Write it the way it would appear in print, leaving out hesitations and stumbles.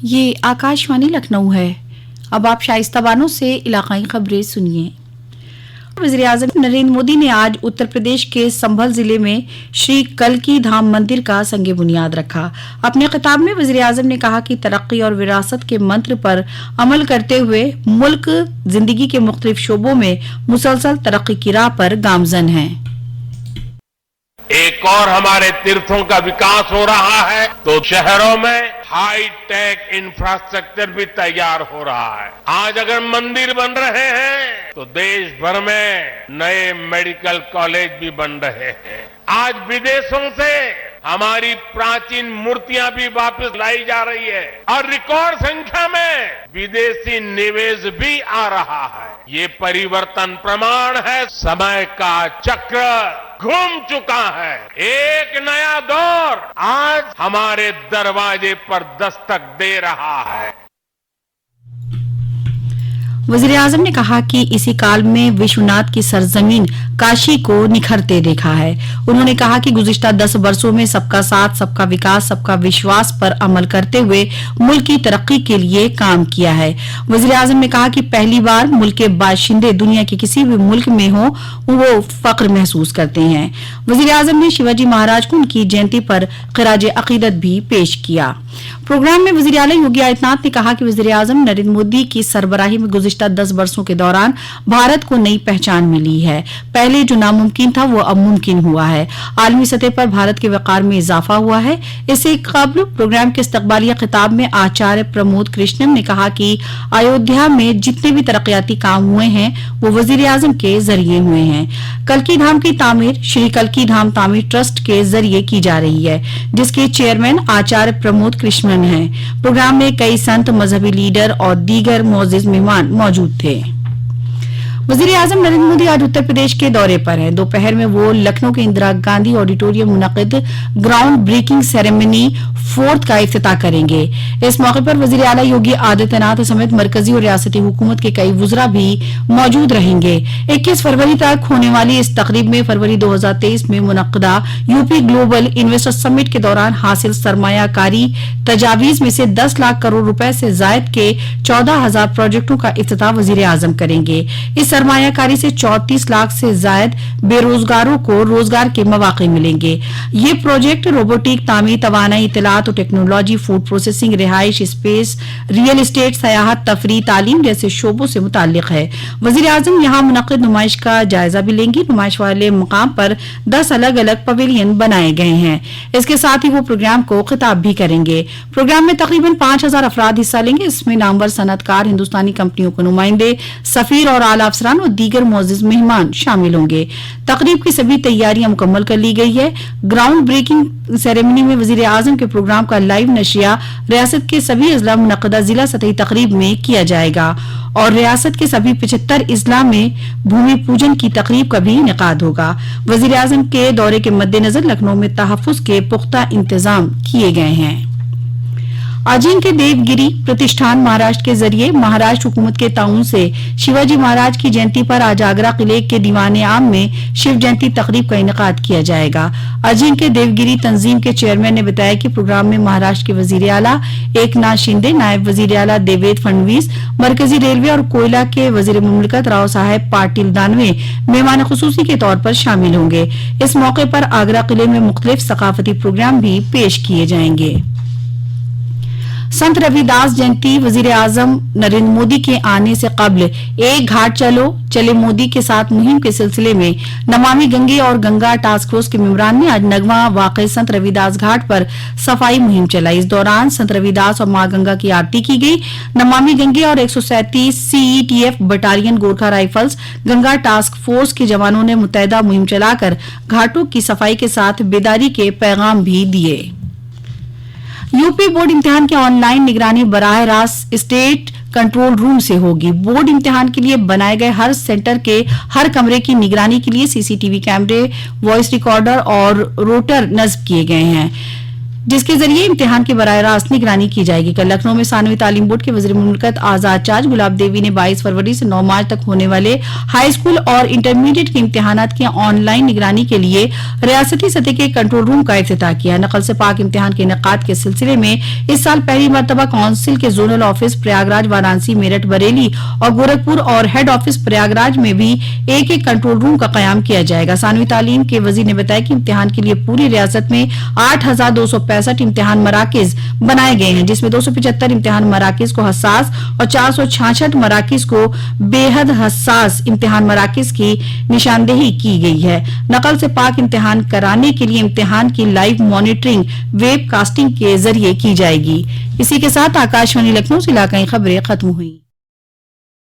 ये आकाशवाणी लखनऊ है। अब आप शाइस्ता बानो से इलाकाई खबरें सुनिए। वज़ीर-ए-आज़म नरेंद्र मोदी ने आज उत्तर प्रदेश के संभल जिले में श्री कल्की धाम मंदिर का संगे बुनियाद रखा। अपने खिताब में वज़ीर-ए-आज़म ने कहा कि तरक्की और विरासत के मंत्र पर अमल करते हुए मुल्क जिंदगी के मुख्तलिफ शोबों में मुसलसल तरक्की की राह पर गामजन है। एक और हमारे तीर्थों का विकास हो रहा है तो शहरों में हाई टेक इंफ्रास्ट्रक्चर भी तैयार हो रहा है। आज अगर मंदिर बन रहे हैं तो देश भर में नए मेडिकल कॉलेज भी बन रहे हैं। आज विदेशों से हमारी प्राचीन मूर्तियां भी वापस लाई जा रही है और रिकॉर्ड संख्या में विदेशी निवेश भी आ रहा है। ये परिवर्तन प्रमाण है समय का चक्र घूम चुका है। एक नया दौर आज हमारे दरवाजे पर दस्तक दे रहा है। वज़ीर-ए-आज़म ने कहा कि इसी काल में विश्वनाथ की सरजमीन काशी को निखरते देखा है। उन्होंने कहा कि गुज़िश्ता 10 वर्षों में सबका साथ, सबका विकास, सबका विश्वास पर अमल करते हुए मुल्क की तरक्की के लिए काम किया है। वज़ीर-ए-आज़म ने कहा कि पहली बार मुल्क के बाशिंदे दुनिया के किसी भी मुल्क में हो वो फख्र महसूस करते हैं। वज़ीर-ए-आज़म ने शिवाजी महाराज को उनकी जयंती पर ख़िराज अक़ीदत भी पेश किया। प्रोग्राम में वज़ीर आला योगी आदित्यनाथ ने कहा कि वज़ीर-ए-आज़म नरेंद्र मोदी की सरबराही में गुज़िश्ता 10 वर्षों के दौरान भारत को नई पहचान मिली है। पहले जो नामुमकिन था वो अब मुमकिन हुआ है। आलमी सतह पर भारत के वक़ार में इजाफा हुआ है। इससे कबल प्रोग्राम के इस्तकबालिया खिताब में आचार्य प्रमोद कृष्णम ने कहा कि अयोध्या में जितने भी तरक्याती काम हुए हैं वो वज़ीर-ए-आज़म के जरिए हुए हैं। कल्की धाम की तामीर श्री कल्की धाम तामीर ट्रस्ट के जरिए की जा रही है, जिसके चेयरमैन आचार्य प्रमोद कृष्णन हैं। प्रोग्राम में कई संत, मजहबी लीडर और दीगर मोअज़्ज़िज़ मेहमान मौजूद थे। वज़ीर-ए-आज़म नरेंद्र मोदी आज उत्तर प्रदेश के दौरे पर हैं। दोपहर में वो लखनऊ के इंदिरा गांधी ऑडिटोरियम में मुनक़िद ग्राउंड ब्रेकिंग सेरेमनी 4th का इफ्तिताह करेंगे। इस मौके पर वज़ीर आला योगी आदित्यनाथ समेत मरकजी और रियासती हुकूमत के कई वुज़रा भी मौजूद रहेंगे। 21 फरवरी तक होने वाली इस तकरीब में फरवरी 2023 में मुनक़दा यूपी ग्लोबल इन्वेस्टर समिट के दौरान हासिल सरमायाकारी तजावीज़ में से 10 लाख करोड़ रुपए से जायद के 14,000 प्रोजेक्टों का इफ्तिताह वज़ीर-ए-आज़म करेंगे। इस सरमायाकारी से 34 लाख से जायद बेरोजगारों को रोजगार के मौके मिलेंगे। ये प्रोजेक्ट रोबोटिक, तामीर, तवानाई, इत्तलात और टेक्नोलॉजी, फूड प्रोसेसिंग, रिहाइश, स्पेस, रियल एस्टेट, सयाहत, तफरीह, तालीम जैसे शोबों से मुताल्लिक है। वज़ीर-ए-आज़म यहाँ मुनक़िद नुमाइश का जायजा भी लेंगे। नुमाइश वाले मुकाम पर 10 अलग अलग पवेलियन बनाए गए हैं। इसके साथ ही वो प्रोग्राम को खिताब भी करेंगे। प्रोग्राम में तकरीबन 5,000 अफराद हिस्सा लेंगे। इसमें नामवर सनतकार, हिंदुस्तानी कंपनियों के नुमाइंदे, सफीर और आला अफसरान और दीगर मुअज़्ज़िज़ मेहमान शामिल होंगे। तकरीब की सभी तैयारियां मुकम्मल कर ली गई है। ग्राउंड ब्रेकिंग सेरेमनी में वज़ीर-ए-आज़म के प्रोग्राम का लाइव नशिया रियासत के सभी अजला मुनक़दा जिला सतही तकरीब में किया जाएगा और रियासत के सभी 75 अजला में भूमि पूजन की तकरीब का भी इनेकाद होगा। वज़ीर-ए-आज़म के दौरे के मद्देनजर लखनऊ में तहफ़्फ़ुज़ के पुख्ता इंतजाम किए गए हैं। अजिंक्य देवगिरी प्रतिष्ठान महाराष्ट्र के जरिए महाराष्ट्र हुकूमत के ताउन से शिवाजी महाराज की जयंती पर आज आगरा किले के दीवाने आम में शिव जयंती तकरीब का इनेकाद किया जाएगा। अजिंक्य देवगिरी तंजीम के चेयरमैन ने बताया कि प्रोग्राम में महाराष्ट्र के वजीर आला एकनाथ शिंदे, नायब वजीर आला देवेंद्र फडणवीस, मरकजी रेलवे और कोयला के वजीर मुमलिकत राव साहेब पाटिल दानवे मेहमान खुसूसी के तौर पर शामिल होंगे। इस मौके पर आगरा किले में मुख्तलिफ सकाफती प्रोग्राम भी पेश किए जाएंगे। संत रविदास जयंती वज़ीर-ए-आज़म नरेंद्र मोदी के आने से कबल एक घाट चलो चले मोदी के साथ मुहिम के सिलसिले में नमामि गंगे और गंगा टास्क फोर्स के मेंबरान ने आज नगवा वाक़े संत रविदास घाट पर सफाई मुहिम चलाई। इस दौरान संत रविदास और मां गंगा की आरती की गई। नमामि गंगे और 137 CETF battalion Gorkha rifles Ganga task force के जवानों ने मुतहदा मुहिम चलाकर घाटों की सफाई के साथ बेदारी के पैगाम भी दिए। यूपी बोर्ड इम्तिहान की ऑनलाइन निगरानी बराह रास्त स्टेट कंट्रोल रूम से होगी। बोर्ड इम्तिहान के लिए बनाए गए हर सेंटर के हर कमरे की निगरानी के लिए CCTV कैमरे, वॉइस रिकॉर्डर और रोटर नस्ब किए गए हैं। جس کے ذریعے امتحان کی براہ راست نگرانی کی جائے گی۔ کل لکھنؤ میں ثانوی تعلیم بورڈ کے وزیر مملکت آزاد چارج گلاب دیوی نے 22 فروری سے 9 مارچ تک ہونے والے ہائی اسکول اور انٹرمیڈیٹ کے امتحانات کی آن لائن نگرانی کے لیے ریاستی سطح کے کنٹرول روم کا افتتاح کیا۔ نقل سے پاک امتحان کے انعقاد کے سلسلے میں اس سال پہلی مرتبہ کونسل کے زونل آفس پریاگراج، وارانسی، میرٹھ، بریلی اور گورکھپور اور ہیڈ آفس پریاگراج میں بھی ایک کنٹرول روم کا قیام کیا جائے گا۔ ثانوی تعلیم کے وزیر نے بتایا کہ امتحان کے لیے پوری ریاست میں 8,265 امتحان مراکز بنائے گئے ہیں، جس میں 275 امتحان مراکز کو حساس اور 466 مراکز کو بے حد حساس امتحان مراکز کی نشاندہی کی گئی ہے۔ نقل سے پاک امتحان کرانے کے لیے امتحان کی لائیو مانیٹرنگ ویب کاسٹنگ کے ذریعے کی جائے گی۔ اسی کے ساتھ آکاشوانی لکھنؤ سے علاقائی خبریں ختم ہوئیں۔